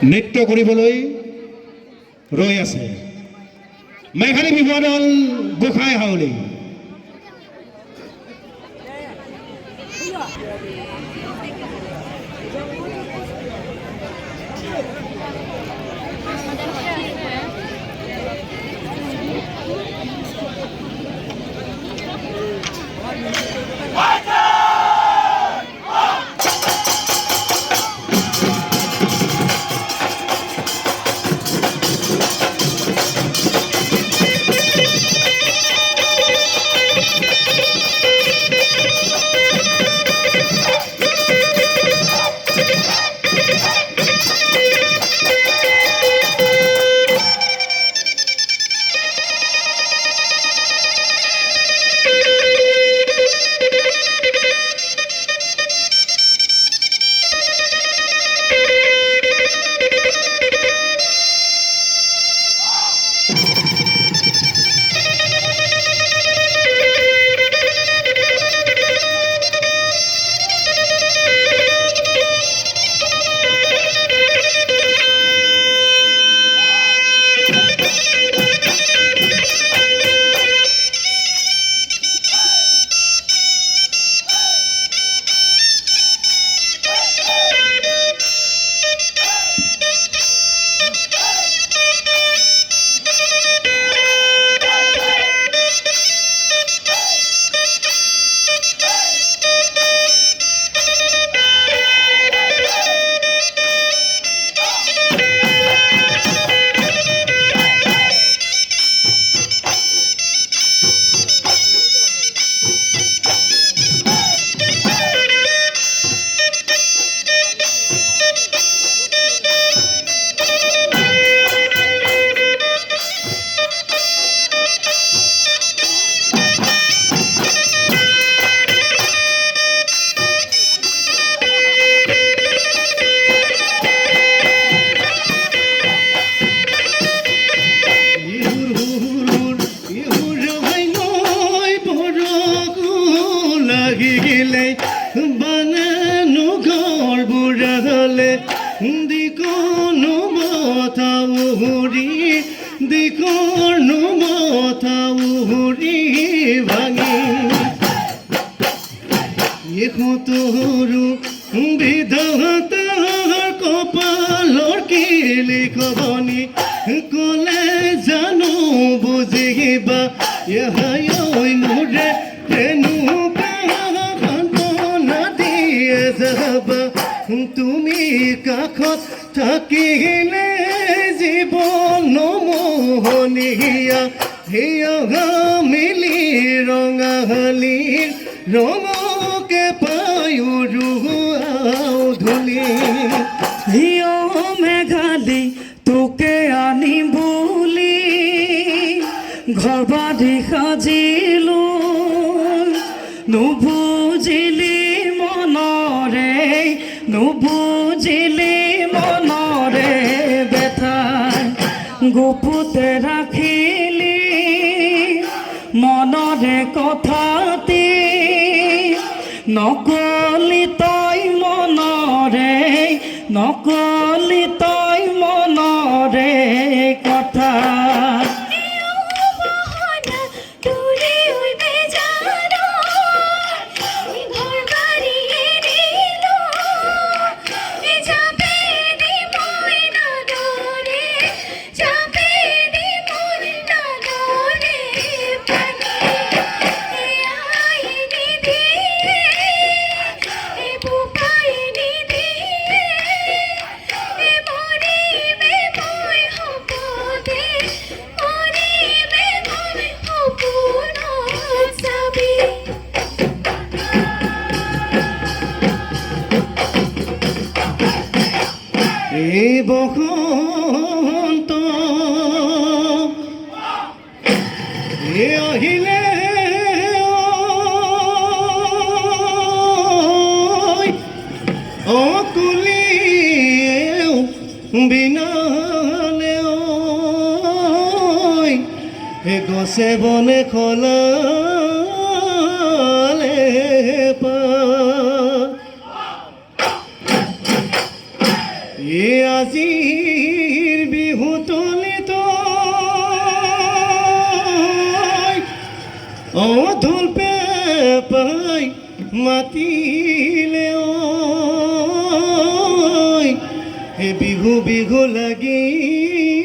নৃত্য কৰিবলৈ ৰৈ আছে মেঘালী বিহুৱা দল গোসাঁই হাউলি। কপালৰ কি লিখনি কলে জানো বুজিবা মোৰে সান্তনা দিয়ে যাবা তুমি কাষত থাকিলে জীৱন মোহনীয়া হিয়া মিলি ৰঙালীৰ ৰঙকে পায়ো ধূলি হিয় মেঘালী তোকে আনি বুলি ঘৰ বান্ধি সাজিলো নুবুজিলি মনৰে বেথা গুপুতে ৰাখিলি মনৰে কথাটি নকলি তই মনৰে কথা বসন্ত আহিলে অকুলি বিনালে গছে বনে খলালে পা আজিৰ বিহুতলিত ঢোল পেঁপাই মাতিলে ঐ বিহু বিহু লাগিছে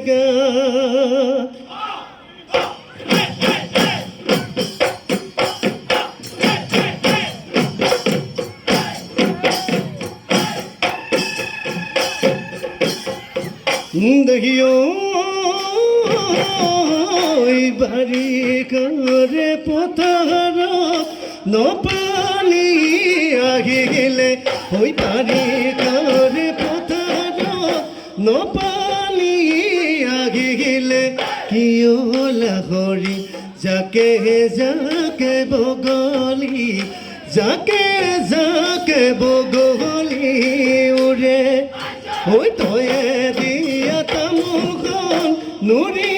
গা দেখিও বাড়ি করে পথার নপানি আগে গেলে ওই বাড়ি করে পথার নপানি আগে গেলে কিয় লাহরি যাকে যাকে বগলি যাকে যাকে বগলি ওরে ওই তয়ে দিয়া তামুখন নুরি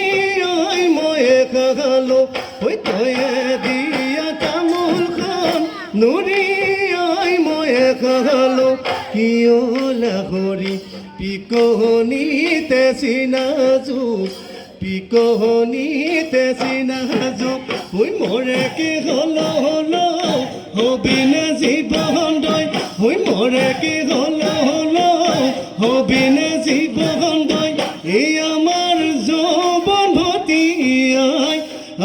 ওই ময়ে খালো ওই তয়ে দিয়া তামুখন নুরি ওই ময়ে খালো কিয় লাহরি পিকনিতে চিনাজু পিকনিতে চিনাজু ওই মরে কি হলো হলো হবিনে জীবন দয় ওই মরে কি হলো হলো হবিনে জীবন দয় এই আমার যৌবন ভতিয়াই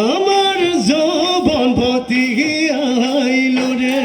আমার যৌবন ভতিয়াইল রে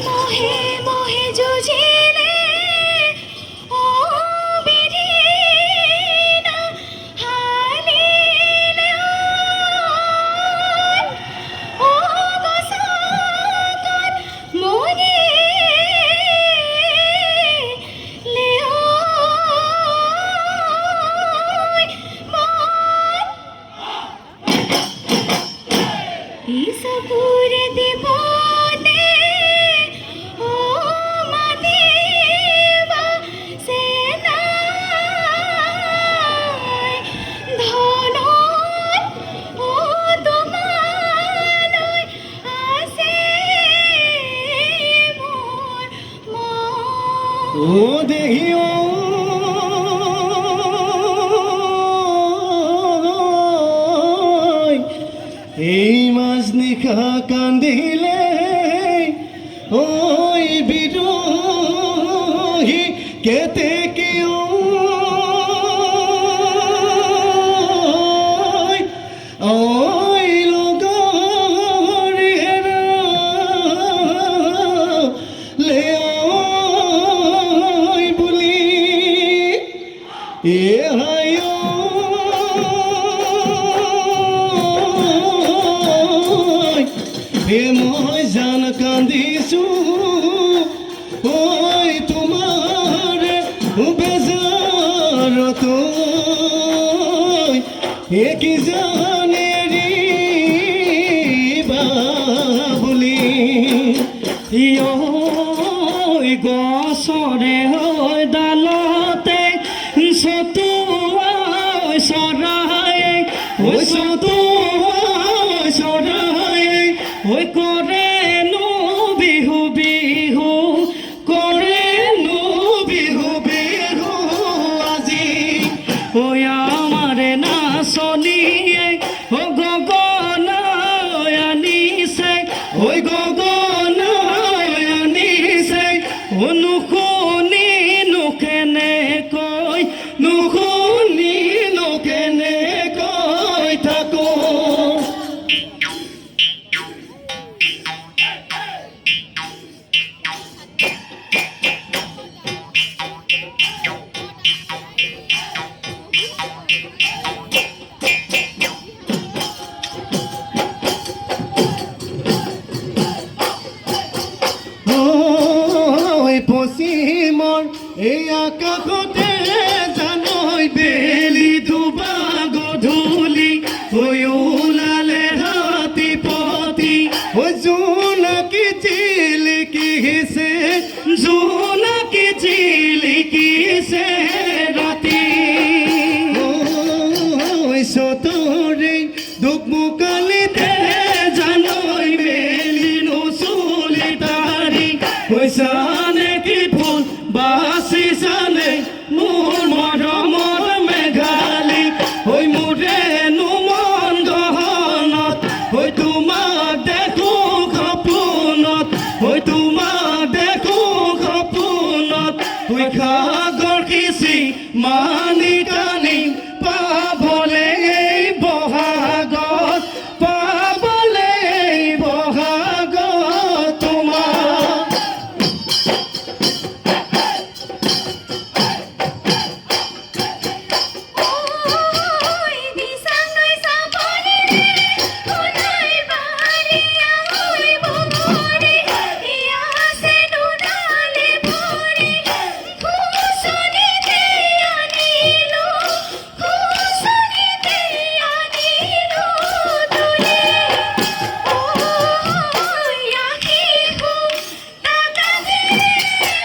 মোহে মোহে যুজিলে ও বিধিনা হালিলে ও গছকত মনি লেও ইসপুরে দিব ও দেহিও এই মাঝ নিশা কান্দিলে ওই বিরোহী কেতে কেউ ওই লগরি হেরা লেও এ হায় হে মই জান কান্দিছো ঐ তোমাৰে ঐ কি জানে বুলি ঐ গছৰে ডালতে চতুৱাই চৰাই ঐ কৰেনো বিহু বিহু কৰেনো বিহু বিহু আজি ঐ আমাৰে নাচনীয়ে গগনাই আনিছে ঐ গগনাই আনিছে নুশুনি কেনেকৈ থাকো পশ্চিমৰ এই আকাশতে জানৈ বেলি ডুবা গধূলি ওলালে ৰাতিপতি জোনাকী জিলিকিছে ৰাতি চতৰে দুখমুকালিতে জানৈ বেলি নচুলি তাৰি জানে কি ফুল বাচিছানে মোৰ মৰমৰ মেঘালী মোৰে নুমন গহনত তোমাক দেখো সপোনত সাগৰ সিঁচি মানি কানি পাবলে বহাগত তোমাক ঐ বিছাং লৈ চাবলে সোণাই বাহাৰীয়া ঐ বগৰী ইয়া আছে দুডালে ভৰি খুচনিতে আনিলো তুলি ঐ আশিসু তাকালে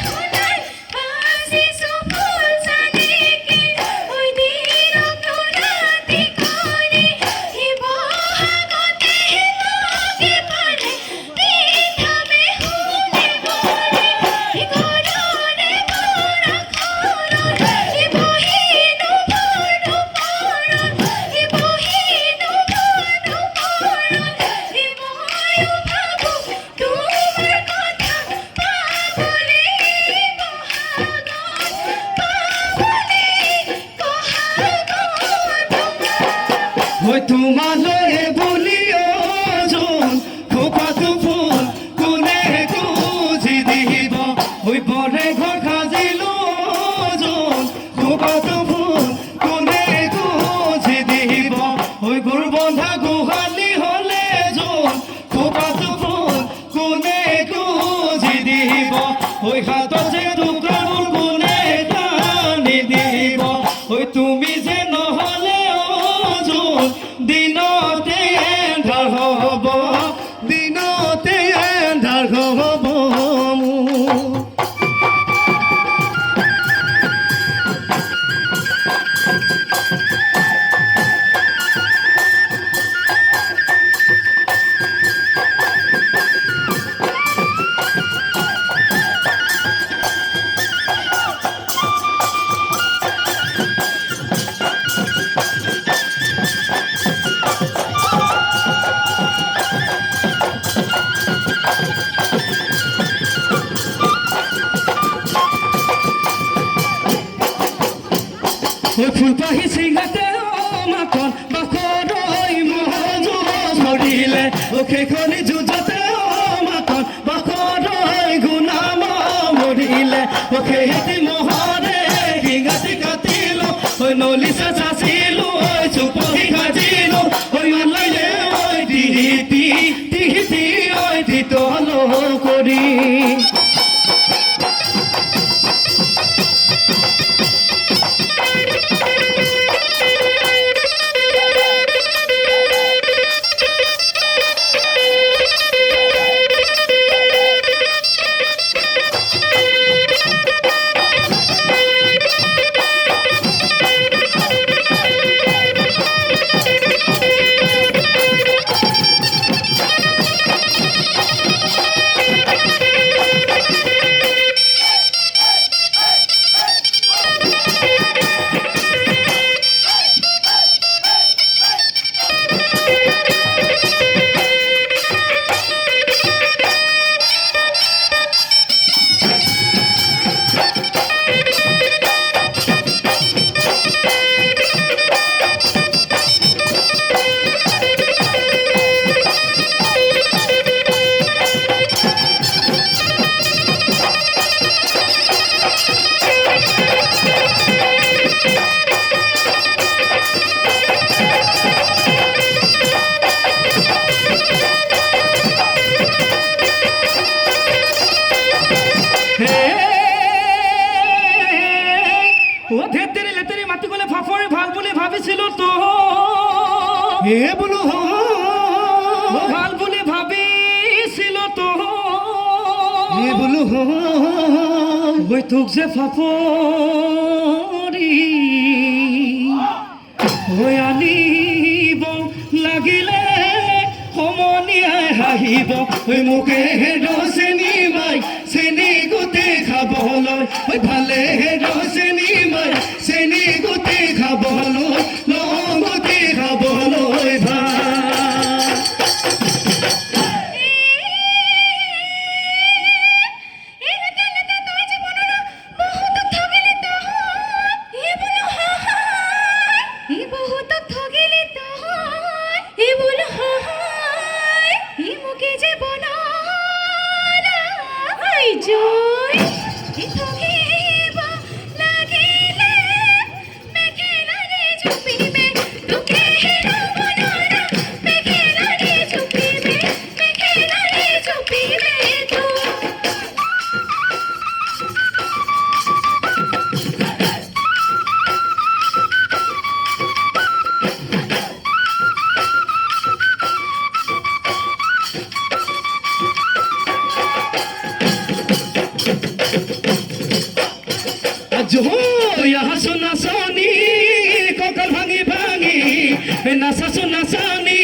সোণাই বাচিছো ফুল চানেকি ঐ দিনক ৰাতি কৰি শিৱসাগতে লগে পালে পিঠামে শুনে বলি গৰৰে বৰষুণত বহিনো ভৰ দুপৰত বহিনো ভৰ দুপৰত ময়ো ভাবো তোমাৰ কথা পাবলে তোমালৈ বুলি অজন খোপাটো ফুল কোনে গুজি দিব বৰে ঘৰ সাজিলো অজন খোপাটো ফুল কোনে গুজি দিব গুৰ বন্ধা গোহালি হলে জন খোপাটো ফুল কোনে গুজি দিব হাতত যে টুকুৰাবোৰ কোনে টানি দিব তুমি যে নহলে অজন দিনতে এন্ধাৰ হ'ব মোৰ ফুলপাহি চিঙাতে মাখন বাখৰৈ মহজুজ মৰিলে সেইখনি যুঁজতে মাখন বাখৰৈ গুণাম মৰিলে সেইহেতি মহৰে শিঙাটি কাটিলো নলিচা চাচিলো চুপহি সাজিলো মানলৈলে তি তল কৰি ভাবিছিলো তো এ বোলো ভাল বুলি ভাবিছিলো তো এ বোলো গৈ তোক যে ফাপৰি হৈ আনিব লাগিলে সমনীয়াই হাঁহিব ওই মুখে হেডো চেনি মাই চেনি গুটি খাবলৈ ওই ভালে হেডো চেনি মাই চেনি গুটি খাবলৈ লং গুটি খাবলৈ ভাল হাসো নাচনি কঁকাল ভাঙি ভাঙি নাচাছো নাচনি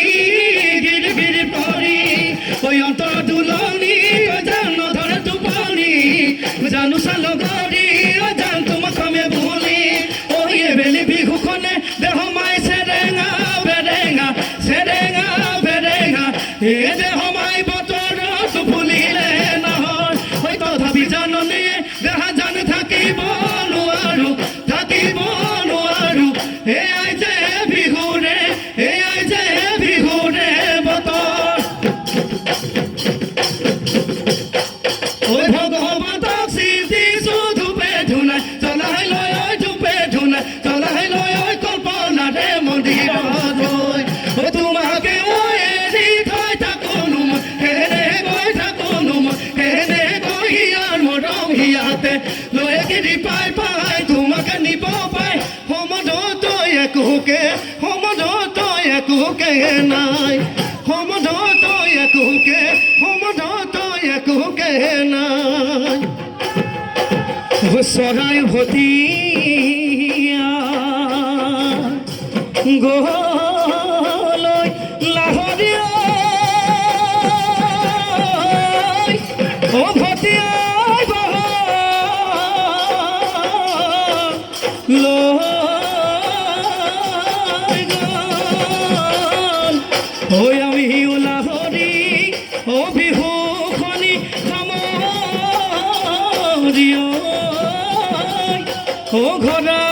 গিৰি গিৰি পৰি ঐ অন্তৰ দুলনি জানো ধৰে টোপনি জানো চালো গৰি জান তোমাক কমে বুলি ঐ এবেলি বিহুখনে দেহ মাই চেৰেঙা বেৰেঙা চেৰেঙা বেৰেঙা এ দেহ মাই বতৰত ফুলিলে নহয় ঐ তথাপি জাননী দেহা জান থাকিব নোৱাৰো থাকিব নোৱাৰো এয়াই যে বিহুৰে এয়াই যে বিহুৰে বতৰ ঐ ভগৱন্তক চিন্তিছো ধূপে ধূনাই জ্বলাই লৈ ঐ ধূপে ধূনাই জ্বলাই লৈ ঐ কল্পনাৰে মন্দিৰত ঐ তোমাকে ঐ এৰি থৈ থাকোনো মই কেনে গৈ থাকোনো মই কেনে গৈ হিয়াৰ মৰম হিয়াতে লৈ গিৰি পাই পাই তোমাকে নিব পাই সমদত একোকে সমদত একোকে নাই সমদত একোকে সমদত একোকে নাই চৰাই ভটিয়া গলৈ লাহৰীয়া ভটিয়াই লৈ গ'ল ঐ আমি লাহৰী ও বিহুখনি সামৰি ও ঘৰা